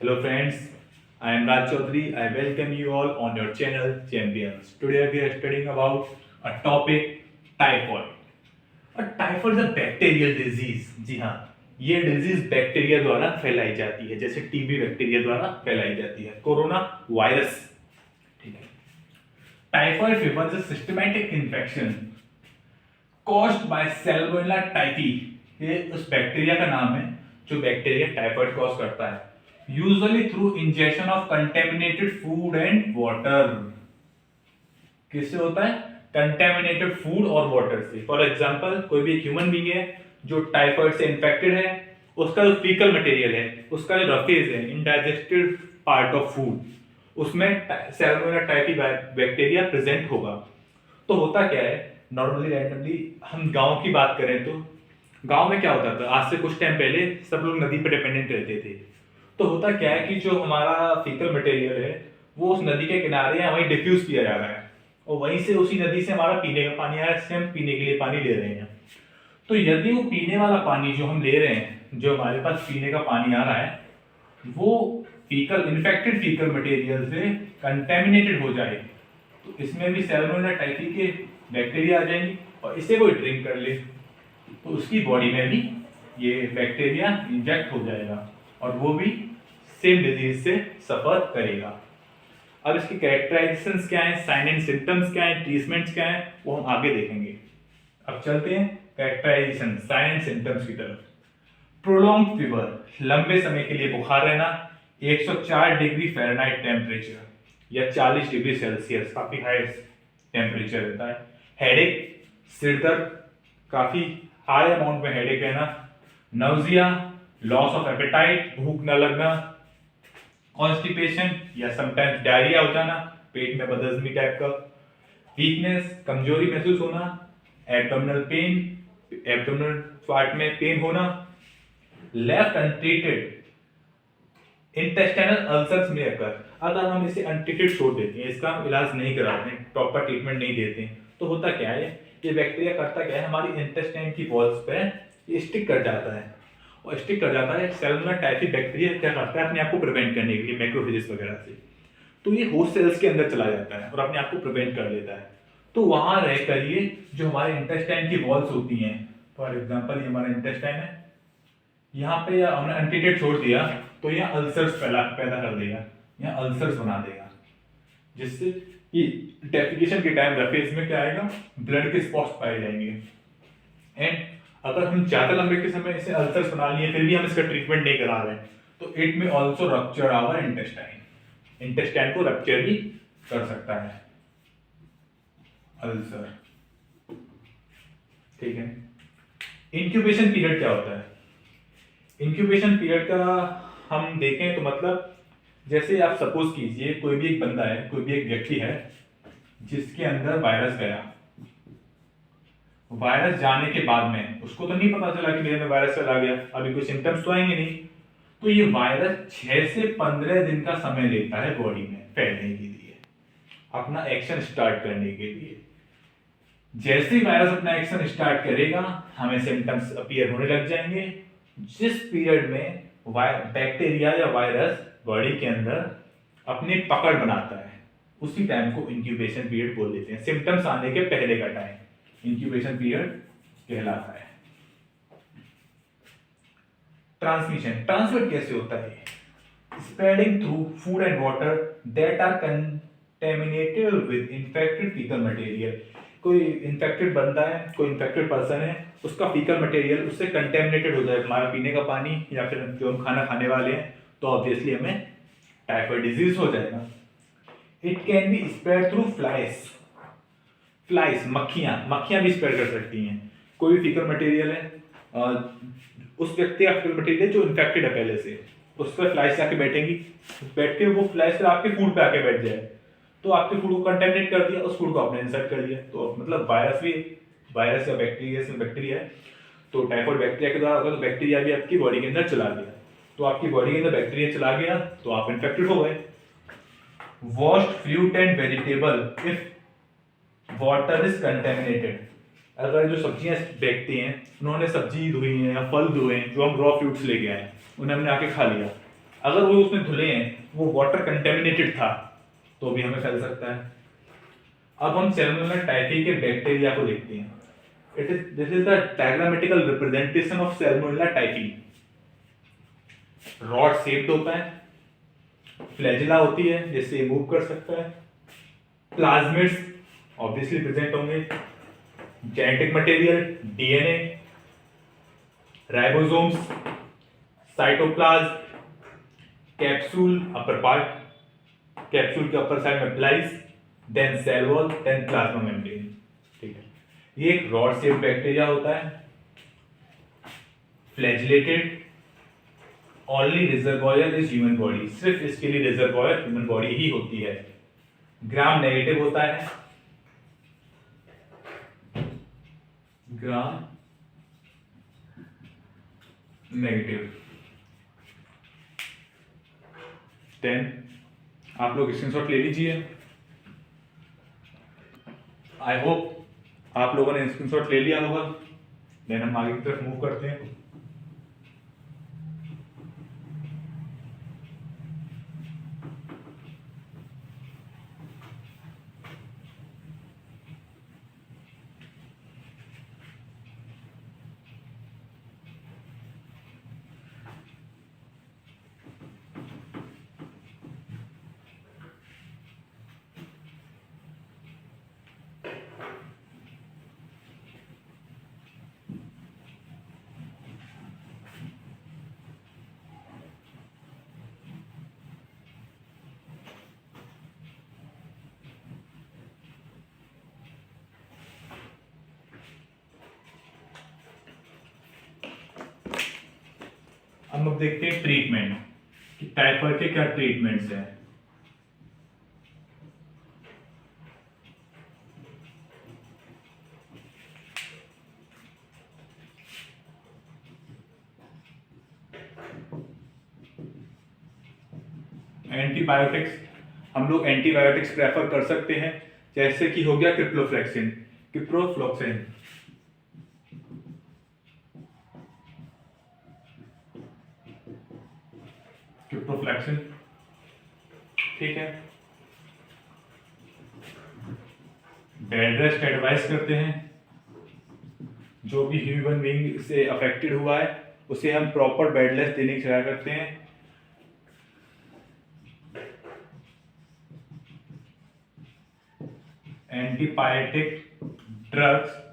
Hello friends, I am Raj Chaudhary. I welcome you all on your channel Champions. Today we are studying about a topic typhoid. और typhoid is bacterial disease. जी हाँ, ये disease bacteria द्वारा फैलाई जाती है, जैसे TB bacteria द्वारा फैलाई जाती है, कोरोना वायरस। ठीक है। Typhoid fever is a systematic infection caused by Salmonella typhi. ये उस बैक्टीरिया का नाम है जो बैक्टीरिया टाइफाइड कॉज करता है, usually through injection of contaminated food and water. किससे होता है? कंटेमिनेटेड फूड और वाटर से। फॉर एग्जांपल, कोई भी ह्यूमन बीइंग है जो टाइफाइड से इन्फेक्टेड है, उसका जो फीकल मटेरियल है, उसका जो रफेज है, इनडाइजेस्टेड पार्ट ऑफ फूड, उसमें सैल्मोनेला टाइफी बैक्टीरिया प्रेजेंट होगा। तो होता क्या है, नॉर्मली रैंडमली हम गांव की बात करें तो गांव में क्या होता था, आज से कुछ टाइम पहले सब लोग नदी पर डिपेंडेंट रहते थे। तो होता क्या है कि जो हमारा फीकल मटेरियल है वो उस नदी के किनारे है, वहीं डिफ्यूज किया जा रहा है और वहीं से उसी नदी से हमारा पीने का पानी आ रहा है, इससे हम पीने के लिए पानी ले रहे हैं। तो यदि वो पीने वाला पानी जो हम ले रहे हैं, जो हमारे पास पीने का पानी आ रहा है, वो फीकल इन्फेक्टेड फीकल मटेरियल से कंटेमिनेटेड हो जाए तो इसमें भी सैल्मोनेला टाइफी के बैक्टीरिया आ जाएंगे और इसे कोई ड्रिंक कर ले तो उसकी बॉडी में भी ये बैक्टीरिया इंजेक्ट हो जाएगा और वो भी सेम डिजीज से सफर करेगा। अब इसकी कैरेक्टराइजेशंस क्या है, साइन एंड सिम्टम्स क्या है, ट्रीटमेंट्स क्या है, वो हम आगे देखेंगे। अब चलते हैं कैरेक्टराइजेशन, साइन एंड सिम्टम्स की तरफ। प्रोलॉन्ग फीवर, लंबे समय के लिए बुखार रहना, 104 डिग्री फ़ारेनहाइट टेम्परेचर या 40 डिग्री सेल्सियस, काफी हाई टेम्परेचर रहता है। हेडेक, सिर दर्द, काफी हाई अमाउंट में हेडेक रहना, नाउजिया, लॉस ऑफ एपेटाइट, भूख न लगना, कॉन्स्टिपेशन या समटाइम्स डायरिया हो जाना, पेट में बदहजमी टाइप का, वीकनेस, कमजोरी महसूस होना, एब्डोमिनल पेन, एब्डोमिनल पार्ट में पेन होना, लेफ्ट अनट्रीटेड इंटेस्टाइनल अल्सर्स में अगर हम इसे अनट्रीटेड छोड़ देते हैं, इसका हम इलाज नहीं कराते हैं, प्रॉपर ट्रीटमेंट नहीं देते हैं, तो होता क्या है, ये बैक्टीरिया करता क्या है, हमारी इंटेस्टाइन की वॉल्स पे ये स्टिक कर जाता है और स्टिक कर जाता है। सैल्मोनेला टाइफी बैक्टीरिया क्या करता है, अपने आप को प्रिवेंट करने के लिए मैक्रोफेजेस वगैरह से, तो ये होस्ट सेल्स के अंदर चला जाता है और अपने आप को प्रिवेंट कर लेता है। तो वहां रहकर ये जो हमारे इंटेस्टाइन की वॉल्स होती हैं, फॉर एग्जाम्पल ये हमारा इंटेस्टाइन है, यहाँ पे हमने अनट्रीटेड छोड़ दिया तो ये अल्सर्स पैदा कर देगा, यहाँ अल्सर्स बना देगा, जिससे कि डेफिकेशन के टाइम रफेज में क्या आएगा, ब्लड के स्पॉट्स पाए जाएंगे। एंड अगर हम ज्यादा लंबे के समय इसे अल्सर्स बना लिए फिर भी हम इसका ट्रीटमेंट नहीं करा रहे हैं तो इट में also rupture our intestine, intestine को रप्चर भी कर सकता है अल्सर। ठीक है। इंक्यूबेशन पीरियड क्या होता है? इंक्यूबेशन पीरियड का हम देखें तो मतलब, जैसे आप सपोज कीजिए कोई भी एक बंदा है, कोई भी एक व्यक्ति है जिसके अंदर वायरस गया, वायरस जाने के बाद में उसको तो नहीं पता चला कि मेरे में वायरस चला गया, अभी कोई सिम्टम्स तो आएंगे नहीं, तो ये वायरस 6 से 15 दिन का समय लेता है बॉडी में फैलने के लिए, अपना एक्शन स्टार्ट करने के लिए। जैसे ही वायरस अपना एक्शन स्टार्ट करेगा हमें सिम्टम्स अपीयर होने लग जाएंगे, जिस पीरियड में बैक्टीरिया या वायरस बॉडी के अंदर अपनी पकड़ बनाता है उसी टाइम को इंक्यूबेशन पीरियड बोल देते हैं। सिम्टम्स आने के पहले का टाइम इंक्यूबेशन पीरियड कहलाता है। ट्रांसमिशन, ट्रांसमिट कैसे होता है? Spreading through food and water that are contaminated with infected faecal material. कोई इन्फेक्टेड बंदा है, कोई इन्फेक्टेड पर्सन है, उसका फीकल मटेरियल उससे कंटेमिनेटेड हो जाए, हमारा पीने का पानी या फिर जो हम खाना खाने वाले हैं, तो ऑब्वियसली हमें टाइफाइड डिजीज हो जाएगा। It can be spread through flies, मक्खियां भी स्प्रेड कर सकती हैं। कोई भी फीकल मटेरियल है, उस व्यक्ति का फीकल मटेरियल जो इन्फेक्टेड है पहले से, उस पर फ्लाइज आके बैठेंगी, बैठ के वो फ्लाइज फिर आपके फूड पे आके बैठ जाए तो आपके फूड को कंटेमिनेट कर दिया, उस फूड को आपने इंसर्ट कर दिया, तो मतलब वायरस या बैक्टीरिया से बैक्टीरिया है, तो टाइफाइड बैक्टीरिया के द्वारा होगा, तो बैक्टीरिया भी आपकी बॉडी के अंदर चला गया, तो आपकी बॉडी के अंदर बैक्टीरिया चला गया तो आप इन्फेक्टेड हो गए। Washed fruit and vegetable if water is contaminated, अगर जो सब्जियां देखते हैं उन्होंने सब्जी धोई है या फल धोए हैं, जो हम रॉ फ्रूट्स लेके आए उन्हें हमने आके खा लिया, अगर वो उसमें धुले हैं, वो वाटर कंटेमिनेटेड था, तो भी हमें फैल सकता है। अब हम सैल्मोनेला टाइफी के बैक्टीरिया को देखते हैं। This is the diagrammatical representation of Salmonella typhi. Rod shaped होता है, फ्लैजिला होती है जिससे मूव कर सकता है, प्लाज्मिड्स ऑब्वियसली प्रेजेंट होंगे, genetic material DNA, ribosomes, cytoplasm, capsule upper part, capsule के अपर साइड में pili, then cell wall, then plasma membrane. ठीक है, ये एक रॉड शेप बैक्टीरिया होता है, flagellated, only reservoir is human body, सिर्फ इसके लिए रिजर्वॉयर ह्यूमन बॉडी ही होती है। ग्राम नेगेटिव होता है, ग्राम नेगेटिव। देन आप लोग स्क्रीनशॉट ले लीजिए। आई होप आप लोगों ने स्क्रीनशॉट ले लिया होगा। देन हम आगे की तरफ मूव करते हैं। हम अब देखते हैं ट्रीटमेंट कि टाइफाइड के क्या ट्रीटमेंट्स हैं। एंटीबायोटिक्स, हम लोग एंटीबायोटिक्स प्रेफर कर सकते हैं, जैसे कि हो गया क्रिप्रोफ्लैक्सिन, क्रिप्रोफ्लॉक्सिन। क्रिप्रोफ्लैक्सिन ठीक है। बेड रेस्ट एडवाइस करते हैं, जो भी ह्यूमन बीइंग से अफेक्टेड हुआ है उसे हम प्रॉपर बेड रेस्ट देने की सलाह करते हैं। Antipyretic drugs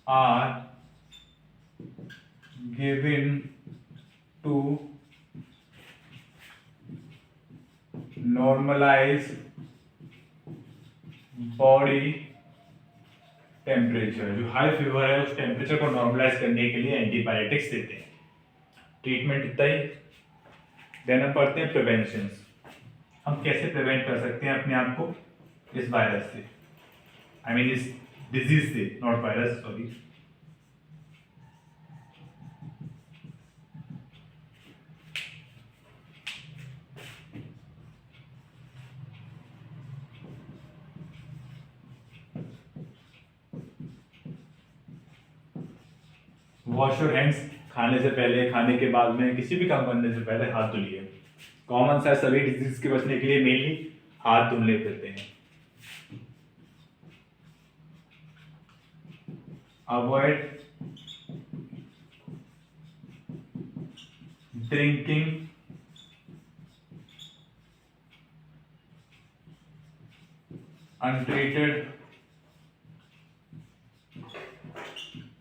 are given to normalize body temperature. जो हाई फीवर है उस टेम्परेचर को नॉर्मलाइज करने के लिए एंटीबायोटिक्स देते हैं। ट्रीटमेंट इतना ही। देन हम पढ़ते हैं प्रिवेंशन। हम कैसे प्रिवेंट कर सकते हैं अपने आप को इस वायरस से, आई मीन इस डिजीज से, not virus, sorry. Wash your hands, खाने से पहले, खाने के बाद में, किसी भी काम करने से पहले हाथ धुलिए। कॉमन सा सभी डिजीज के बचने के लिए मेनली हाथ धुलने पड़ते हैं। Avoid drinking untreated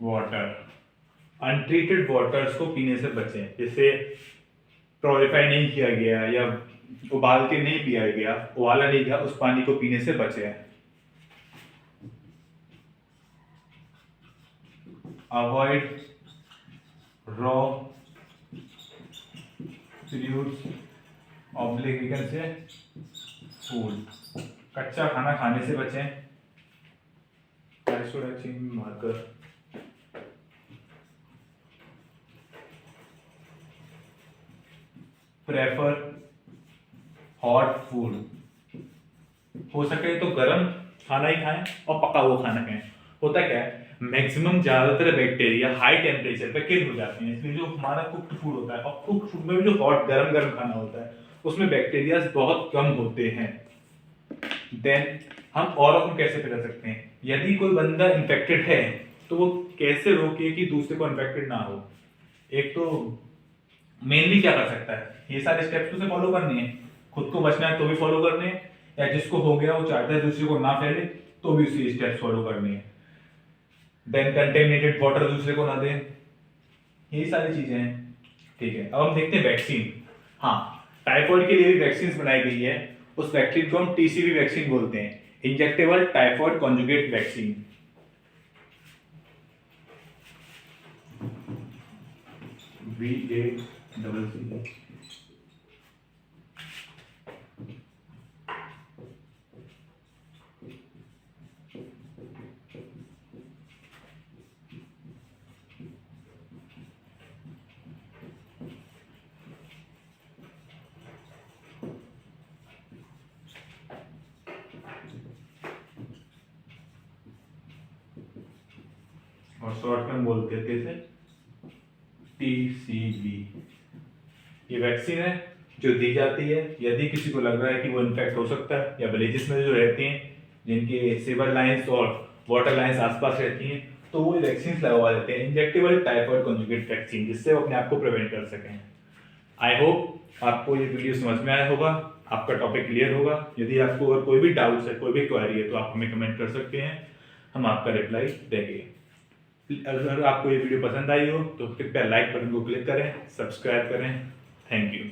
water. Untreated waters को पीने से बचें, जिसे प्योरीफाई नहीं किया गया या उबाल के नहीं पिया गया, उबाला नहीं गया, उस पानी को पीने से बचें। Avoid raw fruits oblique, we can say food. कच्चा खाना खाने से बचें। मार्कर प्रेफर हॉट फूड, हो सके तो गर्म खाना ही खाएं और पका हुआ खाना खाएं। होता क्या है, मैक्सिमम ज़्यादातर बैक्टीरिया हाई टेम्परेचर पे किल हो जाते हैं। इसलिए जो हमारा कुक्ड फूड होता है, और कुक्ड फूड में भी जो हॉट गरम गरम खाना होता है उसमें बैक्टीरिया बहुत कम होते हैं। देन हम औरों को कैसे पकड़ सकते हैं? यदि कोई बंदा इन्फेक्टेड है तो वो कैसे रोके कि दूसरे को इन्फेक्टेड ना हो? एक तो मेनली क्या कर सकता है, ये सारे स्टेप्स उसे फॉलो करने हैं। खुद को बचना है तो भी फॉलो करने हैं, या जिसको हो गया वो चाहता है दूसरे को ना फैले तो भी उसी स्टेप्स फॉलो करने हैं। देन कंटेमिनेटेड वाटर दूसरे को ना दें, यही सारी चीजें हैं। ठीक है, अब हम देखते हैं वैक्सीन। हाँ, टाइफॉइड के लिए भी वैक्सीन बनाई गई है। उस वैक्सीन को हम टीसीवी वैक्सीन बोलते हैं, injectable typhoid conjugate vaccine. VACC। और शॉर्ट में बोलते हैं कैसे, टीसीवी। ये वैक्सीन है जो दी जाती है यदि किसी को लग रहा है कि वो इन्फेक्ट हो सकता है, या विलेजेस में जो रहते हैं जिनके सीवर लाइंस और वाटर लाइंस आसपास रहती हैं, तो वो वैक्सीन लगवा देते हैं, इंजेक्टेबल टाइफॉइड कॉन्जुगेट वैक्सीन, जिससे वो अपने आप को प्रिवेंट कर सकें। आई होप आपको ये वीडियो समझ में आया होगा, आपका टॉपिक क्लियर होगा। यदि आपको अगर कोई भी डाउट्स है, कोई भी क्वेरी है, तो आप हमें कमेंट कर सकते हैं, हम आपका रिप्लाई देंगे। अगर आपको ये वीडियो पसंद आई हो तो कृपया लाइक बटन को क्लिक करें, सब्सक्राइब करें। Thank you.